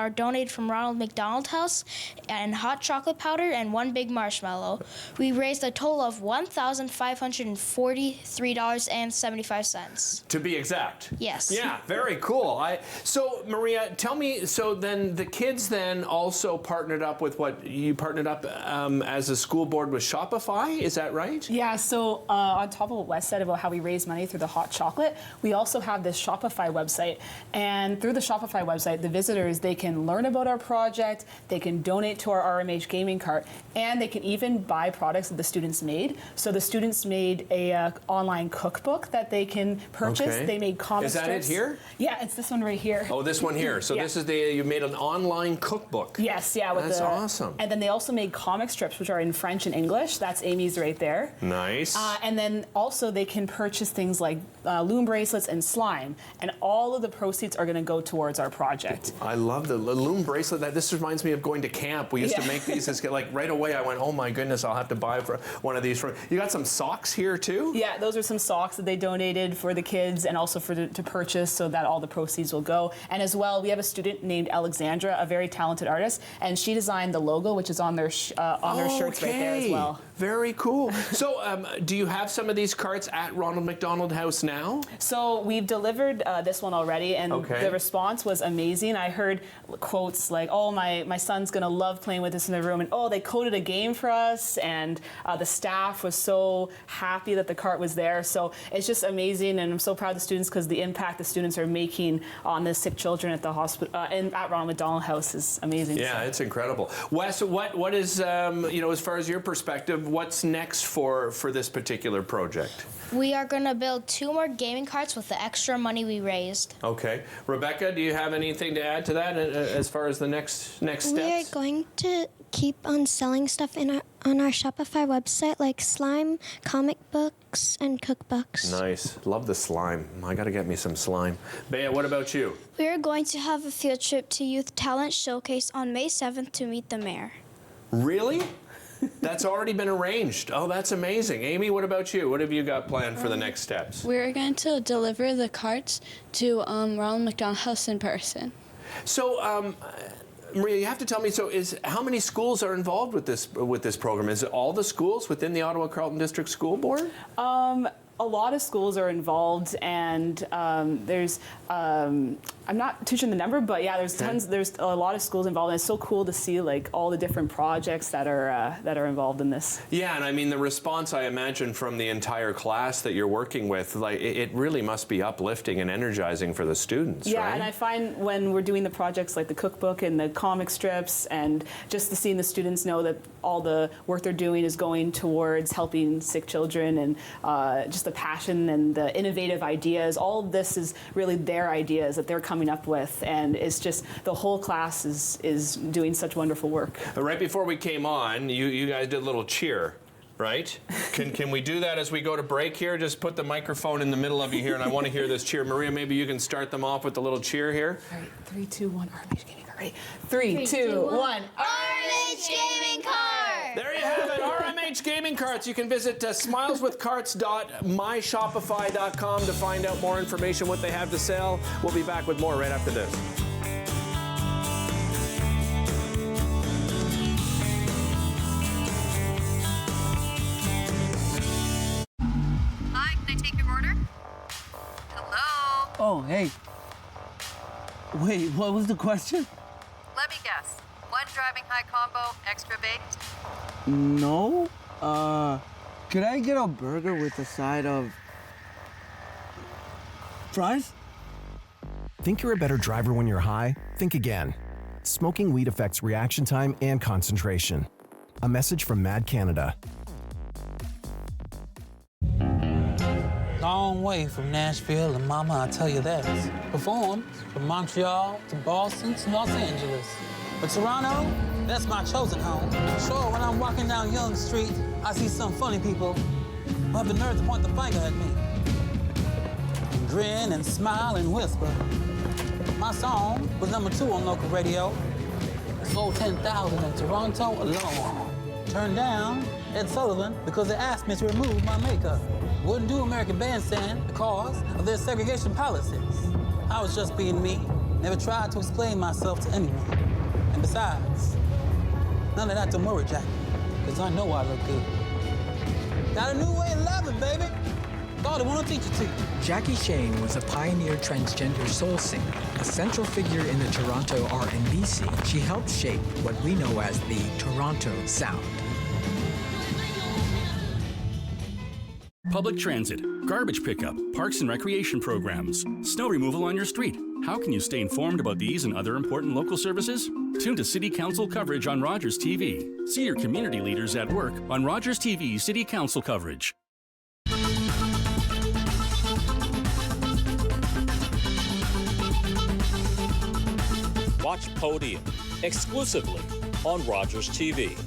donated from Ronald McDonald House, and hot chocolate powder, and one big marshmallow. We raised a total of $1,543.75. To be exact. Yes. Yeah, very cool. So Maria, tell me, so then the kids then also partnered up with as a school board with Shopify, is that right? Yeah, so on top of what Wes said about how we raise money through the hot chocolate, we also have this Shopify website. And through the Shopify website, the visitors, they can learn about our project, they can donate to our RMH gaming cart, and they can even buy products that the students made. So the students made a online cookbook that they can purchase. Okay. They made comic strips. Is that it here? Yeah, it's this one right here. Oh, this one here. So this is you made an online cookbook. Yes, yeah. That's awesome. And then they also made comic strips, which are in French and English. That's Amy's right there. Nice. And then also they can purchase things like loom bracelets and slime, and all of the proceeds are going to go towards our project. I love the loom bracelet. This reminds me of going to camp. We used to make these. Like right away, I went, oh my goodness, I'll have to buy for one of these. You got some socks here too? Yeah, those are some socks that they donated for the kids and also to purchase, so that all the proceeds will go. And as well, we have a student named Alexandra, a very talented artist, and she designed the logo, which is on their shirts right there as well. Very cool. So, do you have some of these carts at Ronald McDonald House now? So we've delivered this one already, and the response was amazing. I heard quotes like, "Oh, my son's gonna love playing with this in the room," and "Oh, they coded a game for us," and the staff was so happy that the cart was there. So it's just amazing, and I'm so proud of the students because the impact the students are making on the sick children at the hospital and at Ronald McDonald House is amazing. Yeah, it's incredible. Wes, what is as far as your perspective, what's next for this particular project? We are going to build 2 more gaming carts with the extra money we raised. Okay. Rebecca, do you have anything to add to that as far as the next steps? We are going to keep on selling stuff on our Shopify website, like slime, comic books, and cookbooks. Nice. Love the slime. I got to get me some slime. Bea, what about you? We are going to have a field trip to Youth Talent Showcase on May 7th to meet the mayor. Really? That's already been arranged. Oh, that's amazing. Amy, what about you? What have you got planned for the next steps? We're going to deliver the carts to Ronald McDonald House in person. So, Maria, you have to tell me, how many schools are involved with this program? Is it all the schools within the Ottawa Carleton District School Board? A lot of schools are involved, and there's I'm not too sure the number, but yeah, there's a lot of schools involved, and it's so cool to see like all the different projects that are involved in this. Yeah, and I mean the response, I imagine, from the entire class that you're working with, like it really must be uplifting and energizing for the students. Yeah, right? And I find when we're doing the projects like the cookbook and the comic strips, and just to seeing the students know that all the work they're doing is going towards helping sick children, and just the passion and the innovative ideas, all of this is really their ideas that they're coming up with, and it's just the whole class is doing such wonderful work. Right before we came on, you guys did a little cheer, right? Can we do that as we go to break here? Just put the microphone in the middle of you here, and I want to hear this cheer. Maria, maybe you can start them off with the little cheer here. All right, 3, 2, 1, RMH Gaming Cart. Ready? 3, 2, 1. RMH Gaming Cart! There you have it, RMH Gaming Carts. You can visit smileswithcarts.myshopify.com to find out more information, what they have to sell. We'll be back with more right after this. Hi, can I take your order? Hello? Oh, hey. Wait, what was the question? Let me guess. 1 driving high combo, extra baked? No. Could I get a burger with a side of fries? Think you're a better driver when you're high? Think again. Smoking weed affects reaction time and concentration. A message from Mad Canada. Long way from Nashville and Mama, I tell you that. Performed from Montreal to Boston to Los Angeles. But Toronto, that's my chosen home. Sure, when I'm walking down Yonge Street, I see some funny people who have the nerve to point the finger at me. And grin and smile and whisper. My song was #2 on local radio. Sold 10,000 in Toronto alone. Turned down Ed Sullivan because they asked me to remove my makeup. Wouldn't do American Bandstand because of their segregation policies. I was just being me. Never tried to explain myself to anyone. And besides, none of that to worry, Jackie, because I know I look good. Got a new way of loving, baby. Thought I want to teach it to you. Jackie Shane was a pioneer transgender soul singer, a central figure in the Toronto R&B scene. She helped shape what we know as the Toronto sound. Public transit, garbage pickup, parks and recreation programs, snow removal on your street. How can you stay informed about these and other important local services? Tune to City Council coverage on Rogers TV. See your community leaders at work on Rogers TV City Council coverage. Watch Podium exclusively on Rogers TV.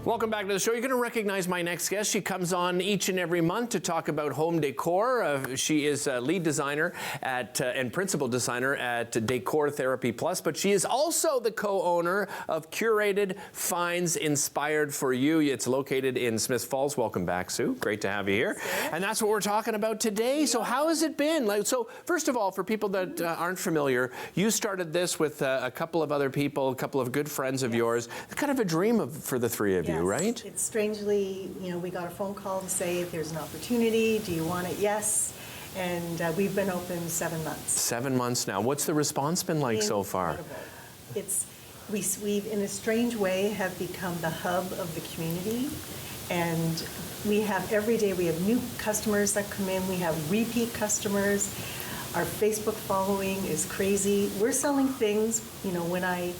Welcome back to the show. You're going to recognize my next guest. She comes on each and every month to talk about home decor. She is a lead designer and principal designer at Decor Therapy Plus, but she is also the co-owner of Curated Finds Inspired for You. It's located in Smiths Falls. Welcome back, Sue. Great to have you here. And that's what we're talking about today. So how has it been? So first of all, for people that aren't familiar, you started this with a couple of other people, a couple of good friends of yours. It's kind of a dream for the three of you, right? It's strangely, we got a phone call to say if there's an opportunity, do you want it? Yes. And we've been open 7 months. 7 months now. What's the response been like so far? We've in a strange way have become the hub of the community, and we have every day we have new customers that come in. We have repeat customers. Our Facebook following is crazy. We're selling things, when I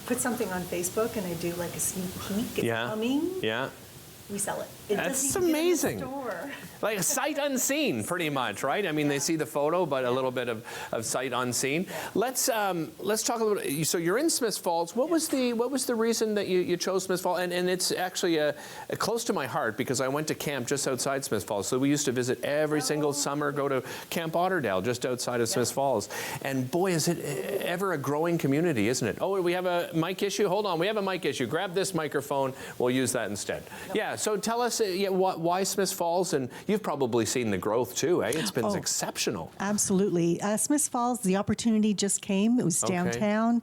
put something on Facebook and I do like a sneak peek, it's coming. Yeah. We sell it. That's amazing. Like a sight unseen, pretty much, right? I mean, they see the photo, but a little bit of sight unseen. Let's talk a little bit. So you're in Smiths Falls. What was the reason that you chose Smiths Falls? And it's actually close to my heart because I went to camp just outside Smiths Falls. So we used to visit every single summer, go to Camp Otterdale just outside of Smiths Falls. And boy, is it ever a growing community, isn't it? Oh, we have a mic issue? Hold on, we have a mic issue. Grab this microphone. We'll use that instead. Yeah, so tell us why Smiths Falls, and you've probably seen the growth too, eh? It's been exceptional. Absolutely. Smiths Falls, the opportunity just came. It was downtown.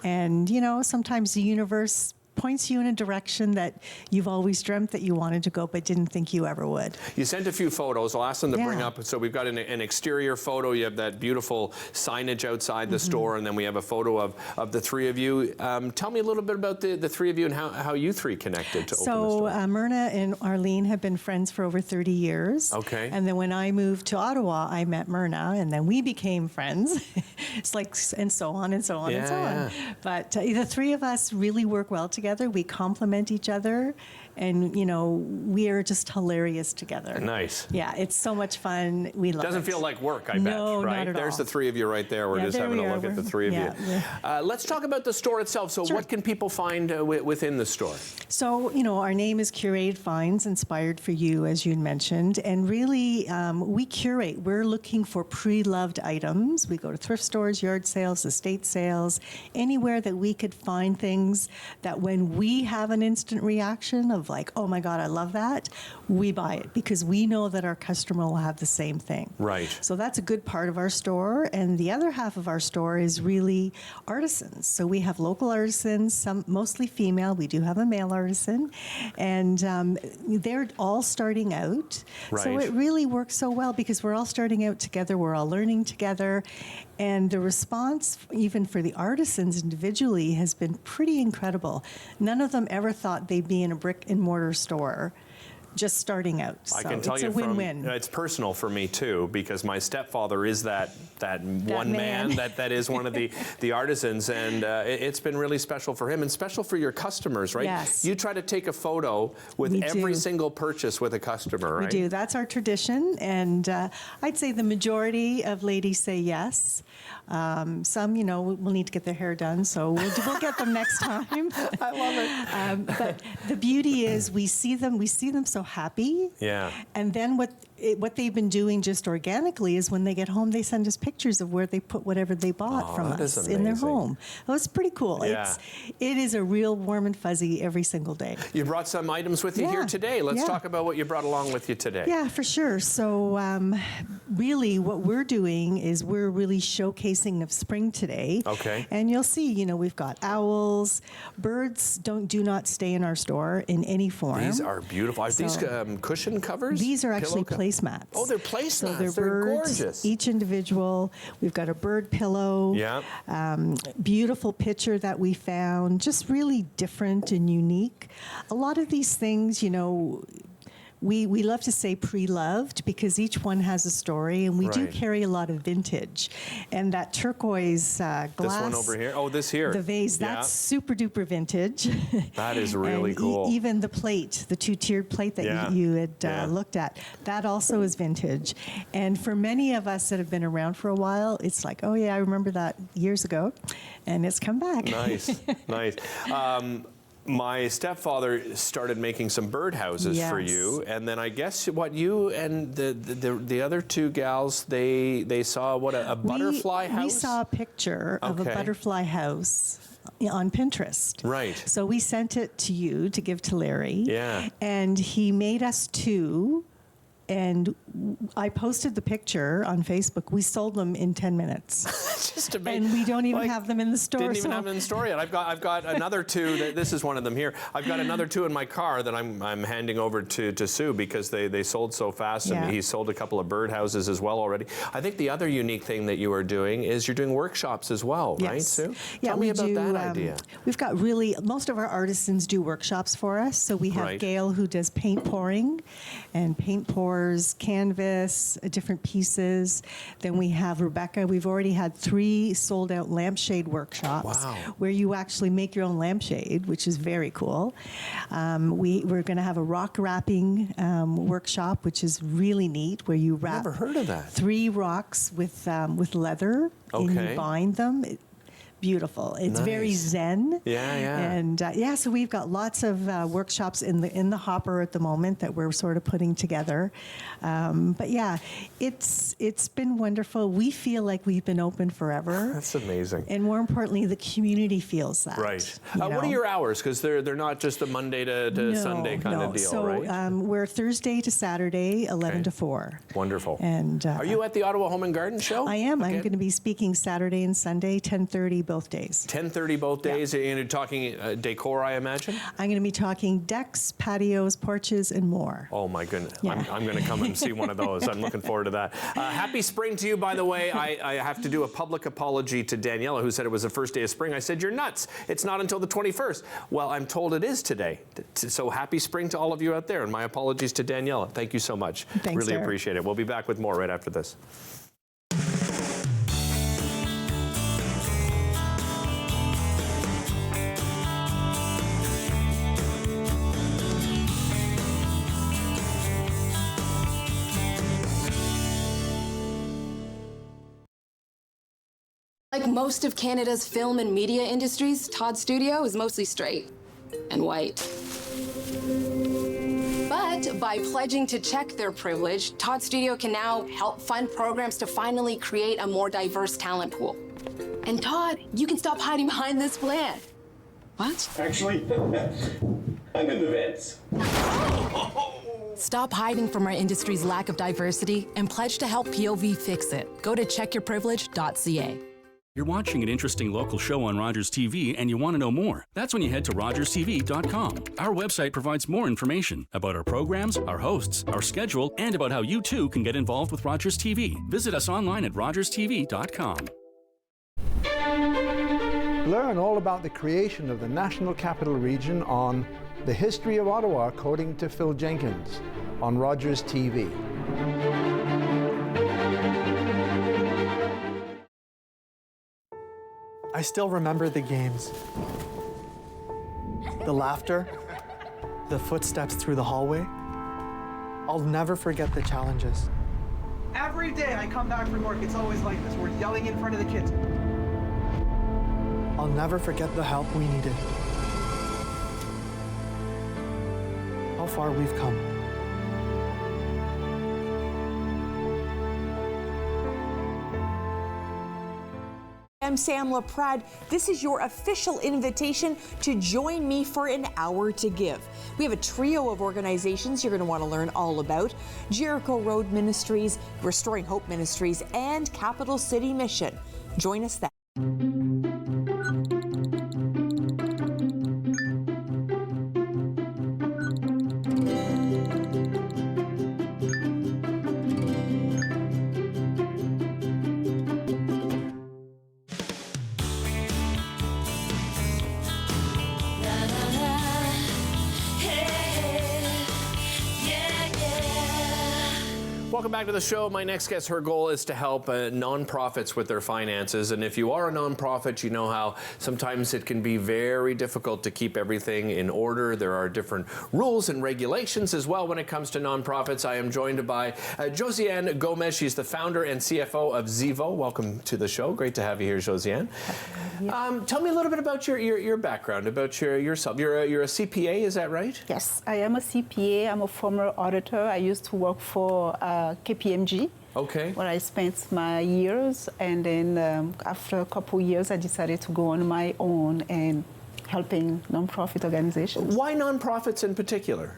And, sometimes the universe points you in a direction that you've always dreamt that you wanted to go but didn't think you ever would. You sent a few photos. I'll ask them to bring up. So we've got an exterior photo. You have that beautiful signage outside the store, and then we have a photo of the three of you. Tell me a little bit about the three of you and how you three connected to open the store. Myrna and Arlene have been friends for over 30 years. Okay. And then when I moved to Ottawa, I met Myrna, and then we became friends. It's like, and so on and so on and so on. But the three of us really work well together. We complement each other, and we are just hilarious together. Nice. Yeah, it's so much fun. We love it. Doesn't feel like work, I bet, no, right? Not at There's all. the three of you right there. We're just having a look at the three of you. Let's talk about the store itself. So what can people find within the store? So, our name is Curated Finds Inspired for You, as you mentioned, and really we curate. We're looking for pre-loved items. We go to thrift stores, yard sales, estate sales, anywhere that we could find things that when we have an instant reaction of like, oh my God, I love that, we buy it because we know that our customer will have the same thing. Right. So that's a good part of our store. And the other half of our store is really artisans. So we have local artisans, some mostly female. We do have a male artisan. And they're all starting out. Right. So it really works so well because we're all starting out together. We're all learning together. And the response, even for the artisans individually, has been pretty incredible. None of them ever thought they'd be in a brick and mortar store just starting out. So I can tell it's you a win-win. It's personal for me too, because my stepfather is that one man that is one of the artisans, and it's been really special for him and special for your customers, right? Yes. You try to take a photo with every single purchase with a customer, right? We do. That's our tradition, and I'd say the majority of ladies say yes. Some, will need to get their hair done, so we'll get them next time. I love it. But the beauty is we see them so happy. Yeah. And then what they've been doing just organically is when they get home, they send us pictures of where they put whatever they bought from us in their home. Oh, it's pretty cool. Yeah. It is a real warm and fuzzy every single day. You brought some items with you here today. Let's talk about what you brought along with you today. Yeah, for sure. So really what we're doing is we're really showcasing of spring today. Okay. And you'll see, we've got owls. Birds do not stay in our store in any form. These are beautiful. Are these cushion covers? These are actually placemats. Oh, they're placemats. So they're birds, gorgeous. Each individual. We've got a bird pillow. Yeah. Beautiful picture that we found. Just really different and unique. A lot of these things, you know, we love to say pre-loved because each one has a story, and we do carry a lot of vintage. And that turquoise glass. This one over here? Oh, this here. The vase, that's super duper vintage. That is really cool. Even the plate, the two-tiered plate that you had looked at, that also is vintage. And for many of us that have been around for a while, it's like, oh yeah, I remember that years ago, and it's come back. Nice, nice. My stepfather started making some birdhouses for you, and then I guess what you and the other two gals, they saw what, a butterfly house? We saw a picture of a butterfly house on Pinterest. Right. So we sent it to you to give to Larry. Yeah. And he made us two. And I posted the picture on Facebook. We sold them in 10 minutes. Just amazing. And we don't even have them in the store. Didn't even have them in the store yet. I've got another two. This is one of them here. I've got another two in my car that I'm handing over to Sue because they sold so fast, and he sold a couple of birdhouses as well already. I think the other unique thing that you are doing is you're doing workshops as well, right, Sue? Yeah, Tell me about that idea. We've got most of our artisans do workshops for us. So we have Gail who does paint pouring and paint pour, canvas, different pieces. Then we have Rebecca. We've already had 3 sold out lampshade workshops where you actually make your own lampshade, which is very cool. We're going to have a rock wrapping workshop, which is really neat, where you wrap Never heard of that. 3 rocks with leather and you bind them. Beautiful. It's very zen. Yeah, yeah. And so we've got lots of workshops in the hopper at the moment that we're sort of putting together. But yeah, it's been wonderful. We feel like we've been open forever. That's amazing. And more importantly, the community feels that. Right. What are your hours? Because they're not just a Monday to Sunday kind of deal, right? So we're Thursday to Saturday, 11 to 4. Wonderful. And are you at the Ottawa Home and Garden Show? I am. I'm going to be speaking Saturday and Sunday, 10:30 both days. 10:30 both days, and you're talking decor, I imagine? I'm going to be talking decks, patios, porches, and more. Oh my goodness. I'm going to come and see one of those. I'm looking forward to that. Happy spring to you, by the way. I have to do a public apology to Daniela, who said it was the first day of spring. I said, you're nuts. It's not until the 21st. Well, I'm told it is today. So happy spring to all of you out there, and my apologies to Daniela. Thank you so much. Thanks, really Derek. appreciate it. We'll be back with more right after this. Like most of Canada's film and media industries, Todd's studio is mostly straight and white. But by pledging to check their privilege, Todd's studio can now help fund programs to finally create a more diverse talent pool. And Todd, you can stop hiding behind this plan. What? Actually, I'm in the vents. Stop hiding from our industry's lack of diversity and pledge to help POV fix it. Go to checkyourprivilege.ca. You're watching an interesting local show on Rogers TV and you want to know more. That's when you head to rogerstv.com. Our website provides more information about our programs, our hosts, our schedule, and about how you too can get involved with Rogers TV. Visit us online at rogerstv.com. Learn all about the creation of the National Capital Region on The History of Ottawa, according to Phil Jenkins, on Rogers TV. I still remember the games. The laughter, the footsteps through the hallway. I'll never forget the challenges. Every day I come back from work, it's always like this. We're yelling in front of the kids. I'll never forget the help we needed. How far we've come. I'm Sam LaPrade. This is your official invitation to join me for an hour to give. We have a trio of organizations you're going to want to learn all about: Jericho Road Ministries, Restoring Hope Ministries, and Capital City Mission. Join us then. Welcome back to the show. My next guest, her goal is to help nonprofits with their finances. And if you are a nonprofit, you know how sometimes it can be very difficult to keep everything in order. There are different rules and regulations as well when it comes to nonprofits. I am joined by Josiane Gomez. She's the founder and CFO of Zivo. Welcome to the show. Great to have you here, Josiane. Tell me a little bit about your background, about yourself. You're a CPA, is that right? Yes, I am a CPA. I'm a former auditor. I used to work for KPMG, where I spent my years, and then after a couple years, I decided to go on my own and helping nonprofit organizations. Why nonprofits in particular?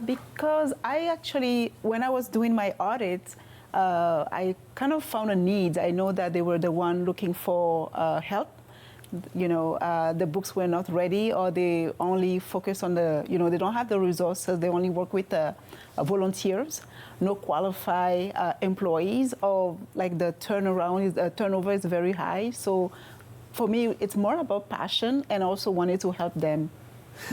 Because I actually, when I was doing my audit, I kind of found a need. I know that they were the one looking for help. You know, the books were not ready, or they only focus on the, you know, they don't have the resources. They only work with volunteers, no qualified employees, or like the turnover is very high. So for me, it's more about passion, and also wanted to help them.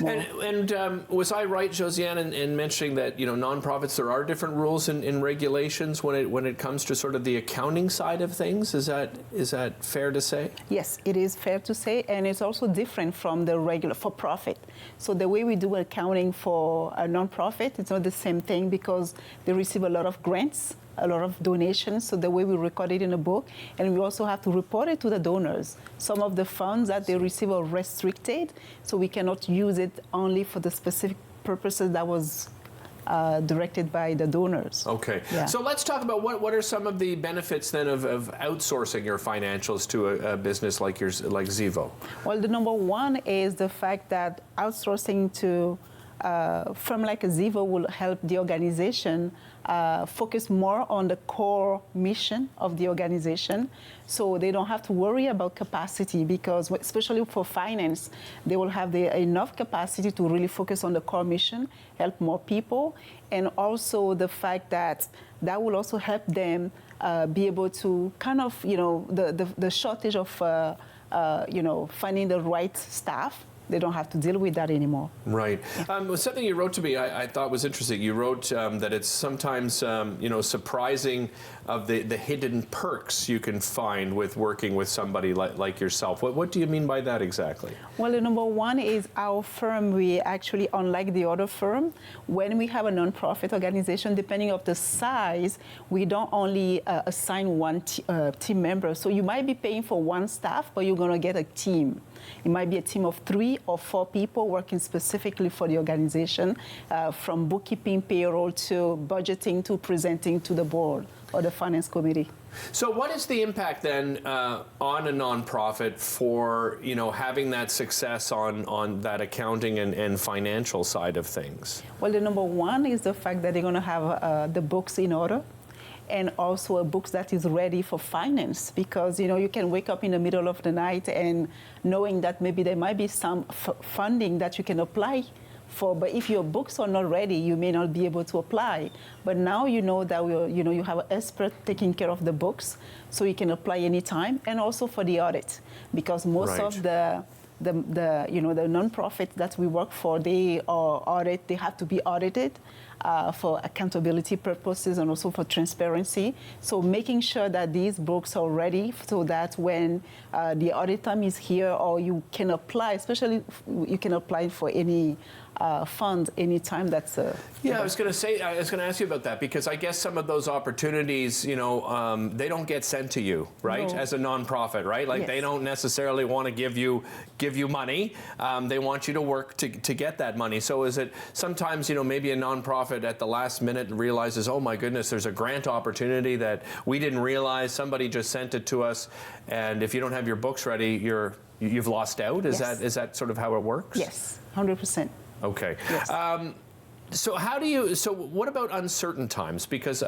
And was I right, Josiane, in mentioning that, you know, nonprofits, there are different rules and regulations when it comes to sort of the accounting side of things? Is that fair to say? Yes, it is fair to say, and it's also different from the regular for-profit. So the way we do accounting for a nonprofit, it's not the same thing because they receive a lot of grants, a lot of donations, so the way we record it in a book, and we also have to report it to the donors. Some of the funds that they receive are restricted, so we cannot use it only for the specific purposes that was directed by the donors. Okay, so let's talk about what are some of the benefits then of outsourcing your financials to a business like yours, like Zivo? Well, the number one is the fact that outsourcing to a firm like Zivo will help the organization focus more on the core mission of the organization, so they don't have to worry about capacity, because especially for finance, they will have enough capacity to really focus on the core mission, help more people, and also the fact that that will also help them be able to kind of, you know, the shortage of, you know, finding the right staff. They don't have to deal with that anymore. Right. Something you wrote to me I thought was interesting. You wrote that it's sometimes, you know, surprising of the hidden perks you can find with working with somebody like yourself. What do you mean by that exactly? Well, the number one is our firm. We actually, unlike the other firm, when we have a nonprofit organization, depending on the size, we don't only assign one team member. So you might be paying for one staff, but you're going to get a team. It might be a team of 3 or 4 people working specifically for the organization, from bookkeeping, payroll, to budgeting, to presenting to the board or the finance committee. So what is the impact then on a nonprofit for, you know, having that success on that accounting and financial side of things? Well, the number one is the fact that they're going to have the books in order, and also a book that is ready for finance, because, you know, you can wake up in the middle of the night and knowing that maybe there might be some funding that you can apply for, but if your books are not ready, you may not be able to apply. But now you know that you have an expert taking care of the books, so you can apply anytime, and also for the audit, because most of the nonprofits that we work for, they have to be audited for accountability purposes and also for transparency. So making sure that these books are ready so that when the audit time is here, or you can apply, especially you can apply for any fund anytime. That's I was going to ask you about that, because I guess some of those opportunities, you know, they don't get sent to you, right? No. As a nonprofit, right? Like they don't necessarily want to give you money. They want you to work to get that money. So is it sometimes, you know, maybe a nonprofit at the last minute realizes, oh my goodness, there's a grant opportunity that we didn't realize, somebody just sent it to us, and if you don't have your books ready, you've lost out? Is that sort of how it works? Yes, 100%. Okay. Yes. So what about uncertain times? Because,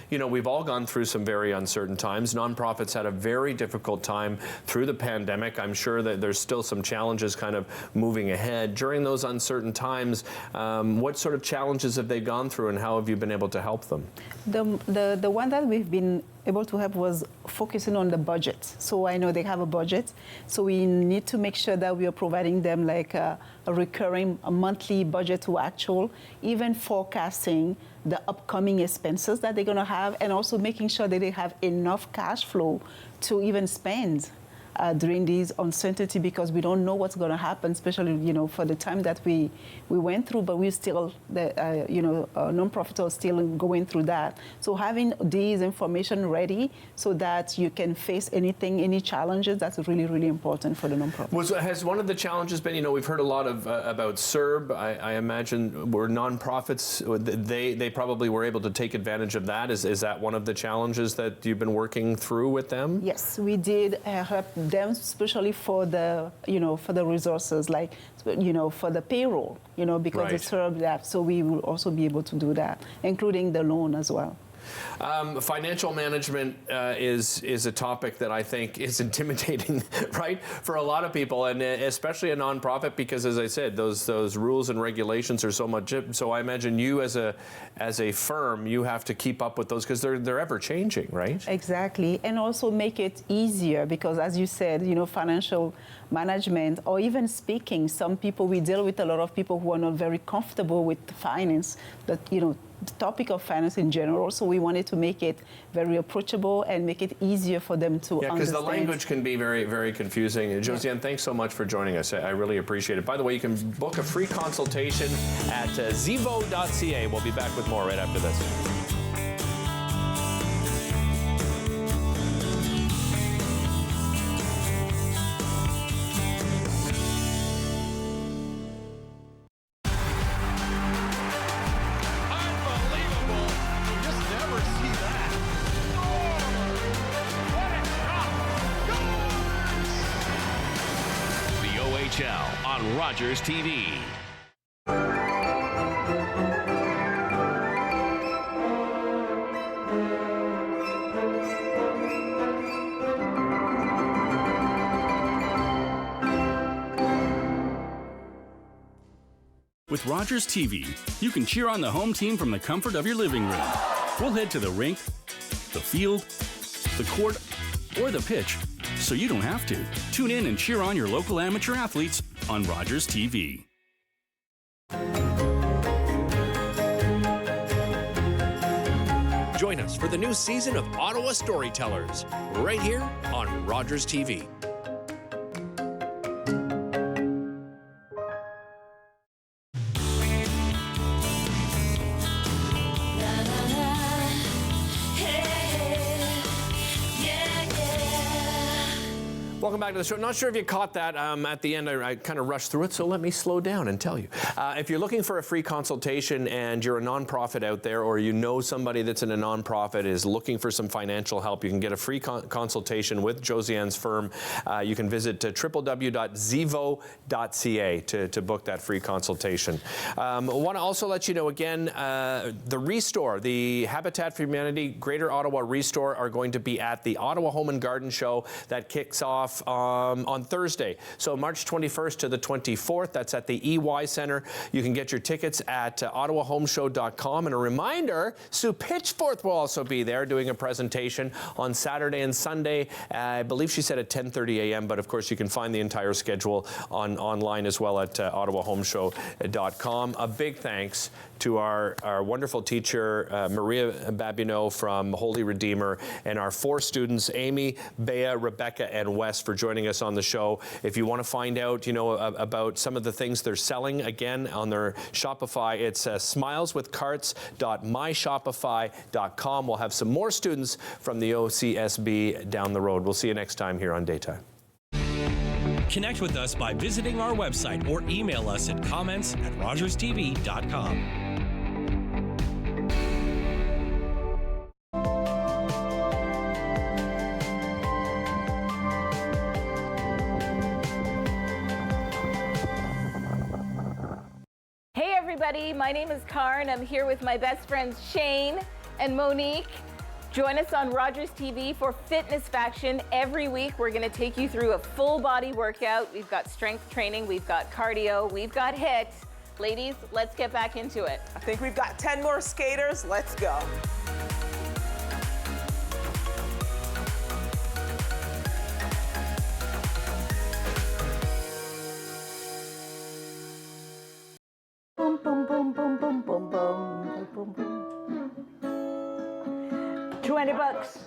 you know, we've all gone through some very uncertain times. Nonprofits had a very difficult time through the pandemic. I'm sure that there's still some challenges kind of moving ahead. During those uncertain times, what sort of challenges have they gone through, and how have you been able to help them? The one that we've been able to help was focusing on the budget. So I know they have a budget, so we need to make sure that we are providing them like a recurring monthly budget to actual, even forecasting the upcoming expenses that they're going to have, and also making sure that they have enough cash flow to even spend during these uncertainty, because we don't know what's going to happen, especially for the time that we went through, but we still nonprofits are still going through that. So having these information ready so that you can face anything, any challenges, that's really, really important for the nonprofit. Has one of the challenges been, we've heard a lot of about CERB. I imagine were nonprofits, they probably were able to take advantage of that. Is that one of the challenges that you've been working through with them? Yes, we did help them, especially for the for the resources, like for the payroll, because it's CERB that. So we will also be able to do that, including the loan as well. Financial management is a topic that I think is intimidating, right, for a lot of people, and especially a nonprofit, because, as I said, those rules and regulations are so much. So I imagine you, as a firm, you have to keep up with those because they're ever changing, right? Exactly, and also make it easier because, as you said, financial management or even speaking, some people, we deal with a lot of people who are not very comfortable with finance, that the topic of finance in general, so we wanted to make it very approachable and make it easier for them to understand. Yeah, because the language can be very, very confusing. Josiane, thanks so much for joining us. I really appreciate it. By the way, you can book a free consultation at zivo.ca. We'll be back with more right after this. On Rogers TV. With Rogers TV, you can cheer on the home team from the comfort of your living room. We'll head to the rink, the field, the court, or the pitch, so you don't have to. Tune in and cheer on your local amateur athletes on Rogers TV. Join us for the new season of Ottawa Storytellers, right here on Rogers TV. Welcome back to the show. Not sure if you caught that at the end. I kind of rushed through it, so let me slow down and tell you. If you're looking for a free consultation and you're a nonprofit out there, or you know somebody that's in a nonprofit is looking for some financial help, you can get a free consultation with Josiane's firm. You can visit www.zivo.ca to book that free consultation. I want to also let you know again, the Restore, the Habitat for Humanity Greater Ottawa Restore are going to be at the Ottawa Home and Garden Show that kicks off on Thursday. So March 21st to the 24th, that's at the EY Center. You can get your tickets at ottawahomeshow.com. And a reminder, Sue Pitchforth will also be there doing a presentation on Saturday and Sunday. I believe she said at 10:30 a.m., but of course you can find the entire schedule online as well at ottawahomeshow.com. A big thanks to our wonderful teacher, Maria Babineau from Holy Redeemer, and our 4 students, Amy, Bea, Rebecca, and Wes, for joining us on the show. If you want to find out, about some of the things they're selling, again, on their Shopify, it's smileswithcarts.myshopify.com. We'll have some more students from the OCSB down the road. We'll see you next time here on Daytime. Connect with us by visiting our website or email us at comments@rogerstv.com. Hey everybody, my name is Karen. I'm here with my best friends Shane and Monique. Join us on Rogers TV for Fitness Faction. Every week we're going to take you through a full body workout. We've got strength training, we've got cardio, we've got HIIT. Ladies, let's get back into it. I think we've got 10 more skaters. Let's go. Boom, boom, boom, boom, boom, boom, boom, boom, boom. 20 bucks.